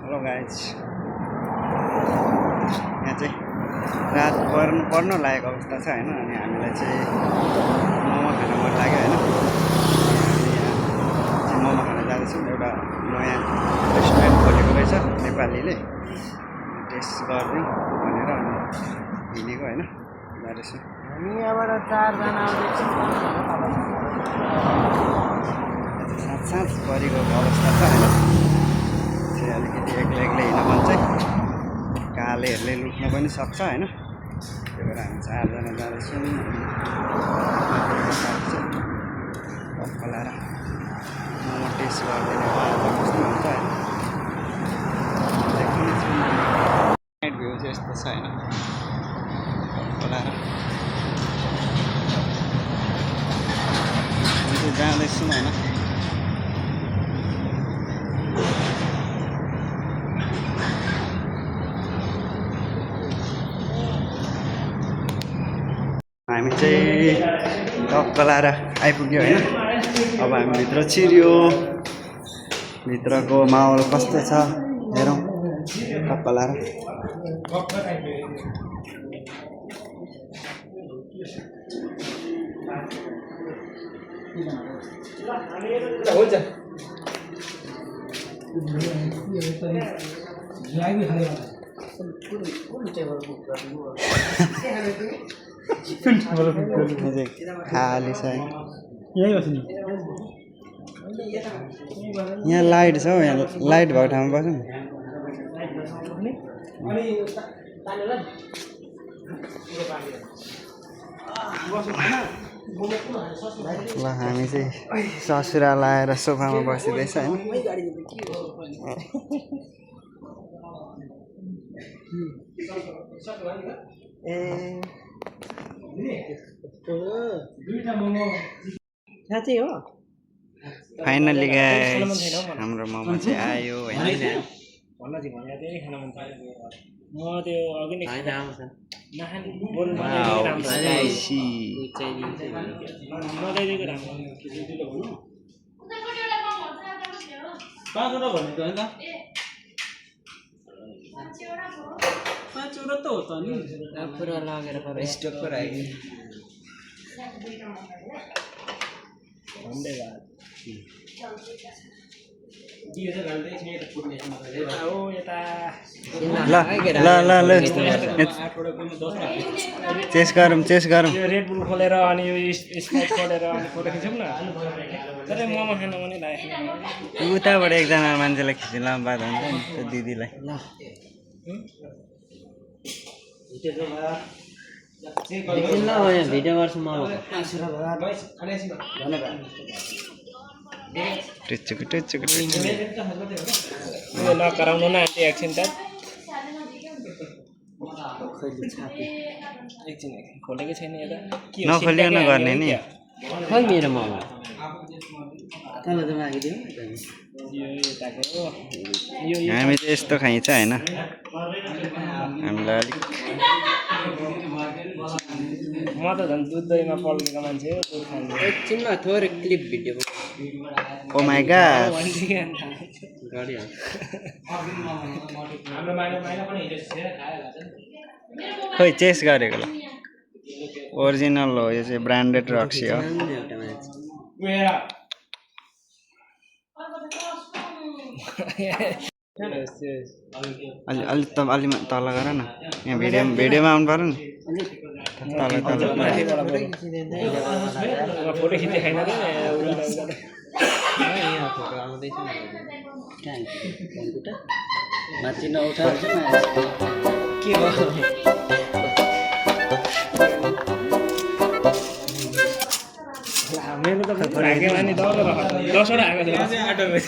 Hello guys, यहाँ चाहिँ रात पर्न लागेको अवस्था छ होइन। अनि हामीलाई चाहिँ मोमो खान मन लाग्यो होइन। हामी यहाँ चाहिँ मोमो खान जाँदैछौँ। एउटा नयाँ रेस्टुरेन्ट खोलेको रहेछ नेपालीले, टेस्ट गरिदिउँ भनेर अनि हिँडेको होइन, जाँदैछौँ। हामी यहाँबाट 4 जना आउँदैछौँ। साँझ परेको अवस्था छ होइन। चाहिँ अलिकति एक्लै हिँड्न मन चाहिँ कालेहरूले लुट्न पनि सक्छ होइन। त्यही भएर हामी 4 जना जाँदैछौँ। खोलाएर मोमो टेस्ट गरिदिने आज कस्तो हुन्छ होइन। नाइट भ्यू चाहिँ यस्तो छ होइन। खोलाएर जाँदैछौँ होइन। हामी चाहिँ टक्क लाएर आइपुग्यो होइन। अब हामी भित्र छिर्यो। भित्रको माहौल कस्तो छ हेरौँ टक्क लाएर। खाली छ यहाँ लाइट छ हौ। यहाँ लाइट भएको ठाउँमा बस्नु ल। हामी चाहिँ ससुराल आएर सोफामा बसिँदैछ होइन। साँच्चै हो। फाइनली गाइस हाम्रो मोमो चाहिँ आयो होइन। म त्यो अघि नै त हो त नि पुरा लगेर स्टक पर आयो। धन्यवाद। चेस गरौँ रेड बुल खोलेर अनि यो स्प्राइट खोलेर अनि फोटो खिचौँ न। तर मोमो खान पनि लाग्यो। उताबाट एकजना मान्छेलाई खिच्न बात हुन्छ नि त्यो दिदीलाई। भिडियो गर्छु म। नकराउनु न आन्टी एकछिन त। एकछिन खोलेकै छैन यता। नखोलिकन गर्ने नि। खै मेरो मोमो तल त मागिदियो। हामी चाहिँ यस्तो खाइन्छ होइन। हामीलाई अलिक म त झन् दुध दहीमा पल्केको मान्छे हो। दुध खानु एकछिनमा थोरै clip video. Oh my god. खोइ चेस गरेको ल। ओरिजिनल हो यो चाहिँ, ब्रान्डेड रक्सी हो। अलि तल गर न। यहाँ भिडियोमा आउनु पर्यो नि। तल फोटो खिच्दै खाइन माथि नउठा के हो। मेरो त भाग्यमानी 10 वटा आएको छ।